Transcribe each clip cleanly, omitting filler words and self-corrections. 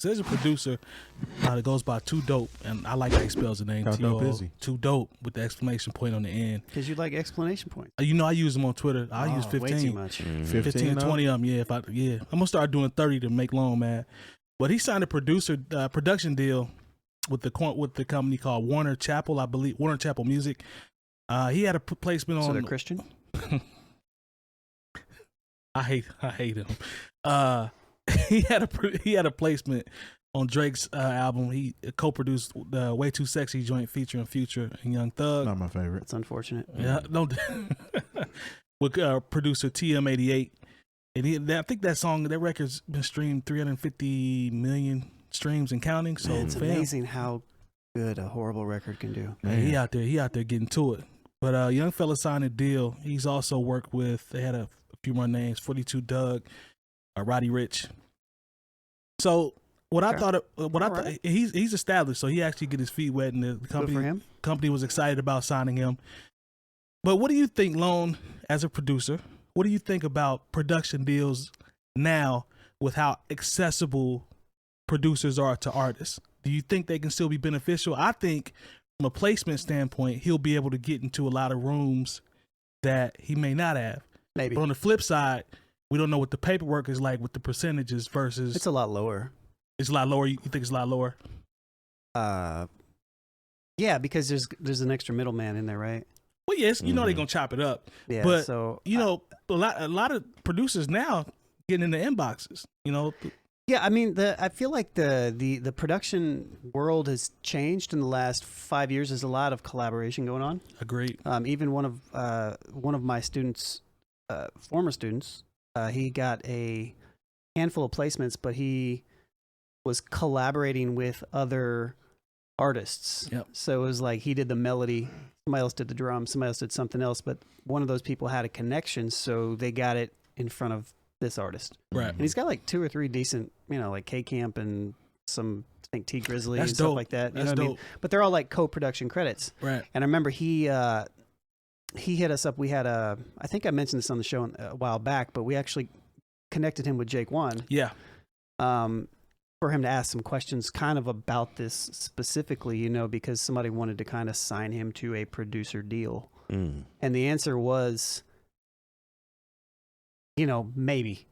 So there's a producer that goes by 𝗃𝗏𝗱, and I like how he spells the name. How dope is he? 𝗃𝗏𝗱 with the exclamation point on the end. Because you like exclamation points. You know, I use them on Twitter. I use 15. Way too much. 15 and 20 of them. Yeah, I'm gonna start doing 30 to make Lone mad. But he signed a production deal with the company called Warner Chappell, I believe, Warner Chappell Music. He had a placement on. So they're Christian? I hate him. He had a placement on Drake's album. He co-produced the Way Too Sexy joint featuring Future and Young Thug. Not my favorite. That's unfortunate. Yeah, no. With producer TM88, and I think that record's been streamed 350 million streams and counting. So Man, it's amazing how good a horrible record can do. Man, he out there getting to it. But young fella signed a deal. He's also worked with. They had a few more names: 42 Doug, Roddy Ricch. So I thought he's established, so he actually get his feet wet, and the company was excited about signing him. But what do you think, Lone, as a producer? What do you think about production deals now with how accessible producers are to artists? Do you think they can still be beneficial? I think from a placement standpoint, he'll be able to get into a lot of rooms that he may not have. Maybe. But on the flip side, we don't know what the paperwork is like with the percentages versus. It's a lot lower. It's a lot lower. You think it's a lot lower? Yeah, because there's an extra middleman in there, right? Well, yes, you know they're gonna chop it up. Yeah, but so you know, a lot of producers now getting in the inboxes. You know. Yeah, I mean, I feel like the production world has changed in the last 5 years. There's a lot of collaboration going on. Agreed. Even one of my students, former students, he got a handful of placements, but he was collaborating with other artists. Yep. So it was like he did the melody, somebody else did the drums, somebody else did something else, but one of those people had a connection, so they got it in front of this artist. Right. And he's got like 2 or 3 decent, like 𝐀𝐁𝐎f and some, I think, 𝗃𝗏𝗧 and stuff like that. You know what I mean? But they're all like co-production credits. Right. And I remember he hit us up. We had I think I mentioned this on the show a while back, but we actually connected him with Jake One. Yeah. For him to ask some questions kind of about this specifically, because somebody wanted to kind of sign him to a producer deal. And the answer was, maybe,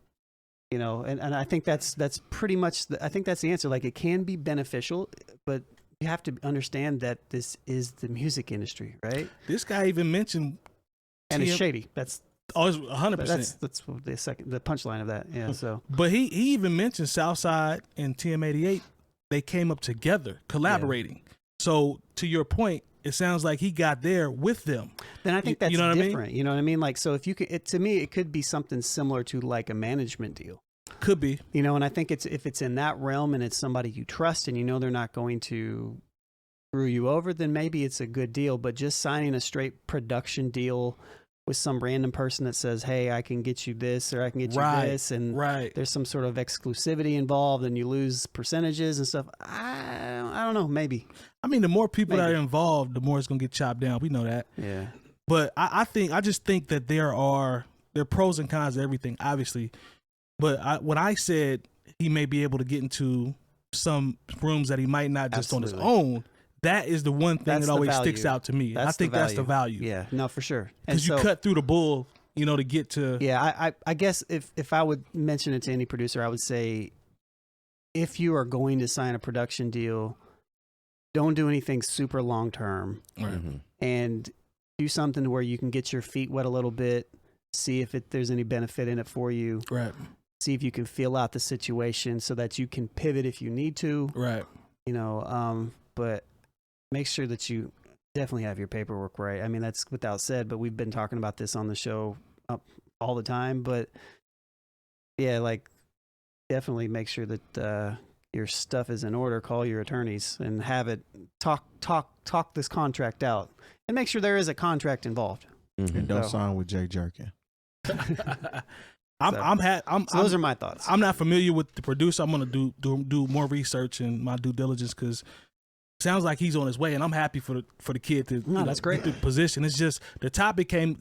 and I think that's pretty much, I think that's the answer. Like, it can be beneficial, but you have to understand that this is the music industry, right? This guy even mentioned, and it's shady. That's 100%. That's the punchline of that. Yeah. So, but he even mentioned Southside and TM88. They came up together, collaborating. Yeah. So to your point, it sounds like he got there with them. Then I think that's different. I mean? You know what I mean? Like, so if you could, to me, it could be something similar to like a management deal. Could be. And I think if it's in that realm and it's somebody you trust and they're not going to screw you over, then maybe it's a good deal. But just signing a straight production deal with some random person that says, hey, I can get you this or I can get you this, and there's some sort of exclusivity involved and you lose percentages and stuff. I don't know, maybe. I mean, the more people that are involved, the more it's going to get chopped down. We know that. Yeah. But I just think that there are pros and cons to everything, obviously. But when I said he may be able to get into some rooms that he might not just on his own, that is the one thing that always sticks out to me. I think that's the value. Yeah, no, for sure. Because you cut through the bull, to get to. Yeah, I guess if I would mention it to any producer, I would say, if you are going to sign a production deal, don't do anything super long term, and do something where you can get your feet wet a little bit, see if there's any benefit in it for you. Right. See if you can feel out the situation so that you can pivot if you need to. Right. But make sure that you definitely have your paperwork right. I mean, that's without said, but we've been talking about this on the show all the time. But yeah, like, definitely make sure that your stuff is in order. Call your attorneys and have it talk this contract out, and make sure there is a contract involved. And don't sign with Jay Jerkin. Those are my thoughts. I'm not familiar with the producer. I'm gonna do more research and my due diligence, because sounds like he's on his way, and I'm happy for the kid to that's great. Get the position. It's just the topic came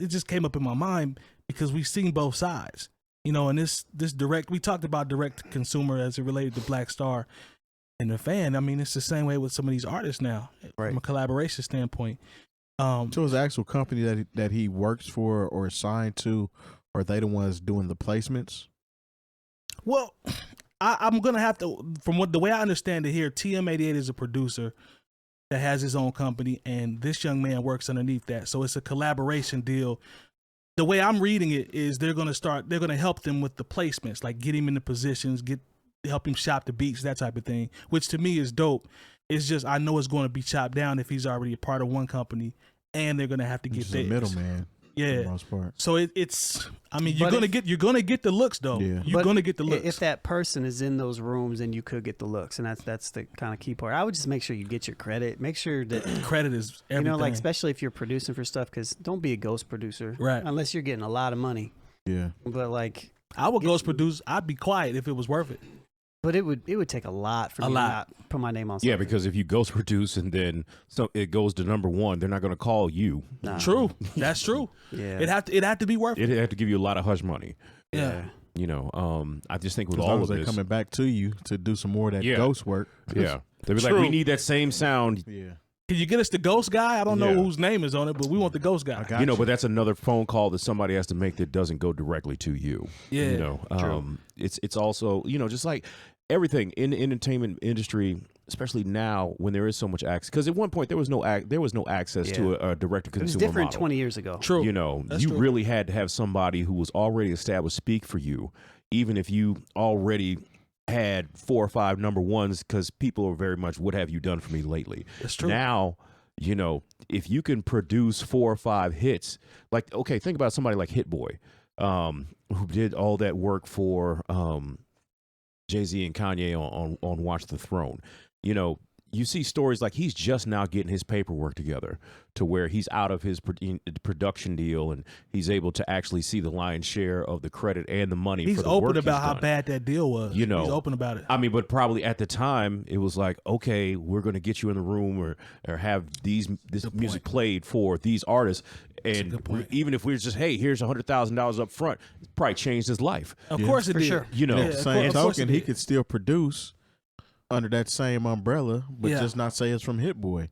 up in my mind because we've seen both sides, and this direct. We talked about direct to consumer as it related to Black Star, And the fan, I mean, it's the same way with some of these artists now, from a collaboration standpoint. So his actual company that he works for or signed to, are they the ones doing the placements? Well, I'm gonna have to, from the way I understand it here, TM88 is a producer that has his own company, and this young man works underneath that. So it's a collaboration deal. The way I'm reading it is they're gonna help them with the placements, like get him in the positions, help him shop the beats, that type of thing, which to me is dope. It's just, I know it's going to be chopped down if he's already a part of one company, and they're going to have to get the middleman. Yeah. For the most part. So it's, I mean, you're gonna get the looks though. Yeah. You're gonna get the looks. If that person is in those rooms, then you could get the looks, and that's the kind of key part. I would just make sure you get your credit. Make sure that credit is everything. like especially if you're producing for stuff, because don't be a ghost producer, right? Unless you're getting a lot of money. Yeah. But like, I would ghost produce. I'd be quiet if it was worth it. But it would take a lot for me to not put my name on something. Yeah, because if you ghost produce and then it goes to #1, they're not going to call you. Nah. True, that's true. Yeah, it had to be worth it. It had to give you a lot of hush money. Yeah. You know, I just think with As all long of as they're this, coming back to you to do some more of that ghost work. Yeah, they'd be like, True. we need that same sound. Yeah. Can you get us the ghost guy? I don't know whose name is on it, but we want the ghost guy. I got You know, but that's another phone call that somebody has to make that doesn't go directly to you. Yeah. You know, it's also, you know, just like everything in the entertainment industry, especially now when there is so much access. Because at one point there was no access to a direct to consumer. It was different model. 20 years ago. True. You know, That's you true. really had to have somebody who was already established speak for you, even if you already had 4 or 5 #1s, because people are very much, what have you done for me lately? That's true. Now, you know, if you can produce 4 or 5 hits, like, okay, think about somebody like Hit Boy, who did all that work for Jay-Z and Kanye on Watch the Throne. You know, you see stories like he's just now getting his paperwork together to where he's out of his production deal and he's able to actually see the lion's share of the credit and the money. He's for the open work about he's how done. bad that deal was. You know, he's open about it. I mean, but probably at the time it was like, okay, we're going to get you in the room or have this music played for these artists. And even if we were just, hey, here's $100,000 up front, it probably changed his life. Of course it for did. sure. You know, Yeah, same token, he could still produce under that same umbrella, but just not say it's from Hit Boy.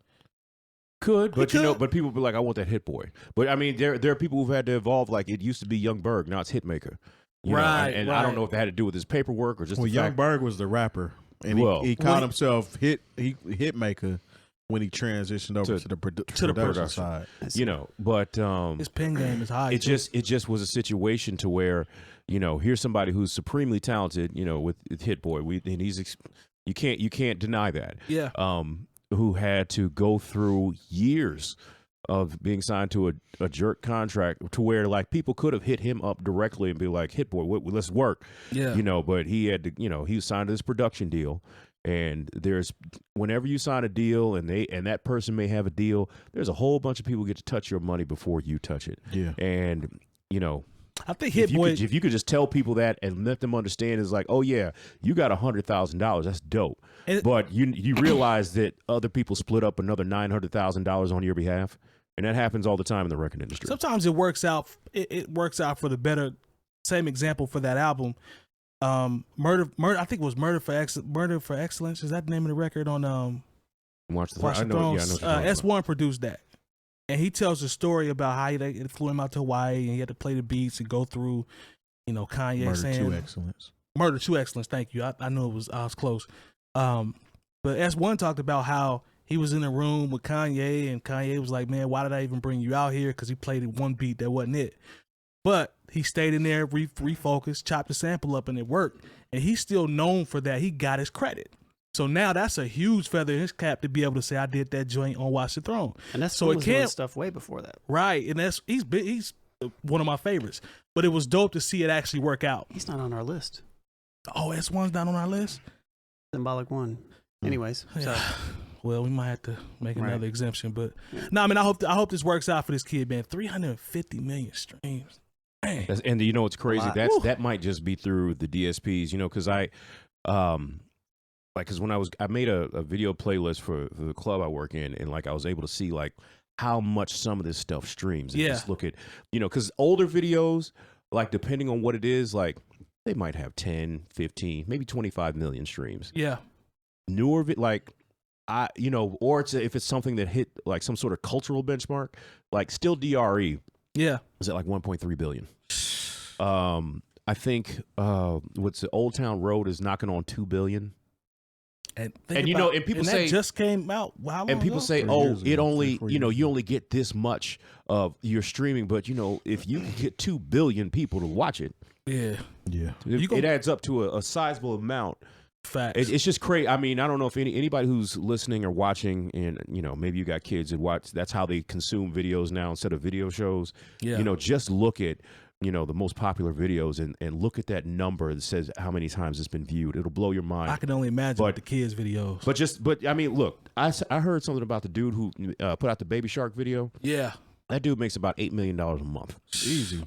But you know, but people be like, I want that Hit Boy. But I mean, there are people who've had to evolve. Like it used to be Young Berg, now it's Hitmaker. You know, and I don't know if it had to do with his paperwork or just the Young fact. Berg was the rapper, and he called himself Hitmaker when he transitioned over to the production side. You know, but his pen game is high. It just was a situation to where, you know, here's somebody who's supremely talented. You know, with Hit Boy, and he's you can't deny that. Yeah. Who had to go through years of being signed to a jerk contract to where like people could have hit him up directly and be like, Hit Boy, let's work. Yeah. You know, but he had to, you know, he was signed to this production deal. And there's, whenever you sign a deal and that person may have a deal, there's a whole bunch of people who get to touch your money before you touch it. Yeah. And, you know, I think Hit Boy, if you could just tell people that and let them understand, is like, oh yeah, you got $100,000, that's dope. But you realize that other people split up another $900,000 on your behalf, and that happens all the time in the record industry. sometimes it works out. It works out for the better. Same example for that album, Murder. I think it was Murder for Excellence. Is that the name of the record on Watch the Watch the Throne? Throne? Yeah, I know. S1 produced that. And he tells a story about how they flew him out to Hawaii and he had to play the beats and go through, you know, Kanye saying Murder to Excellence. Thank you. I knew I was close. But S1 talked about how he was in a room with Kanye and Kanye was like, man, why did I even bring you out here? Because he played one beat that wasn't it. But he stayed in there, refocused, chopped the sample up, and it worked. And he's still known for that. He got his credit. So now that's a huge feather in his cap to be able to say, I did that joint on Watch the Throne. And that's so it can't stuff way before that. Right. And he's one of my favorites. But it was dope to see it actually work out. He's not on our list. Oh, S1's not on our list? Symbolic one. Anyways. Yeah. Well, we might have to make another exemption. But no, I mean, I hope this works out for this kid, man. 350 million streams. Man. And you know what's crazy? That might just be through the DSPs, you know, because because when I made a video playlist for the club I work in, and like I was able to see like how much some of this stuff streams. And just look at, you know, because older videos, like depending on what it is, like they might have 10, 15, maybe 25 million streams. Yeah. newer, like or if it's something that hit like some sort of cultural benchmark, like still DRE. Yeah. Is at like 1.3 billion. I think what's the Old Town Road is knocking on 2 billion. And people say that just came out. How long and people ago? say, it only, you only get this much of your streaming, but if you can get 2 billion people to watch it, it adds up to a sizable amount. Facts. It's just crazy. I mean, I don't know if anybody who's listening or watching, and maybe you got kids that watch. That's how they consume videos now instead of video shows. Yeah. Just look at the most popular videos and look at that number that says how many times it's been viewed. It'll blow your mind. I can only imagine with the kids' videos. But I mean, look, I heard something about the dude who put out the Baby Shark video. Yeah. That dude makes about $8 million a month. Easy.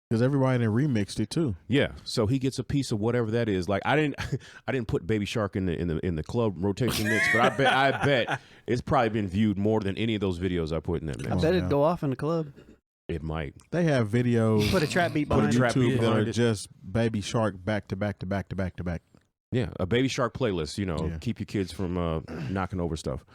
Because everybody then remixed it too. Yeah, so he gets a piece of whatever that is. Like I didn't put Baby Shark in the club rotation mix, but I bet it's probably been viewed more than any of those videos I put in that mix. I bet it'd go off in the club. It might. They have videos. Put a trap beat behind YouTube that are just Baby Shark back to back to back to back to back. Yeah, a Baby Shark playlist. Keep your kids from knocking over stuff.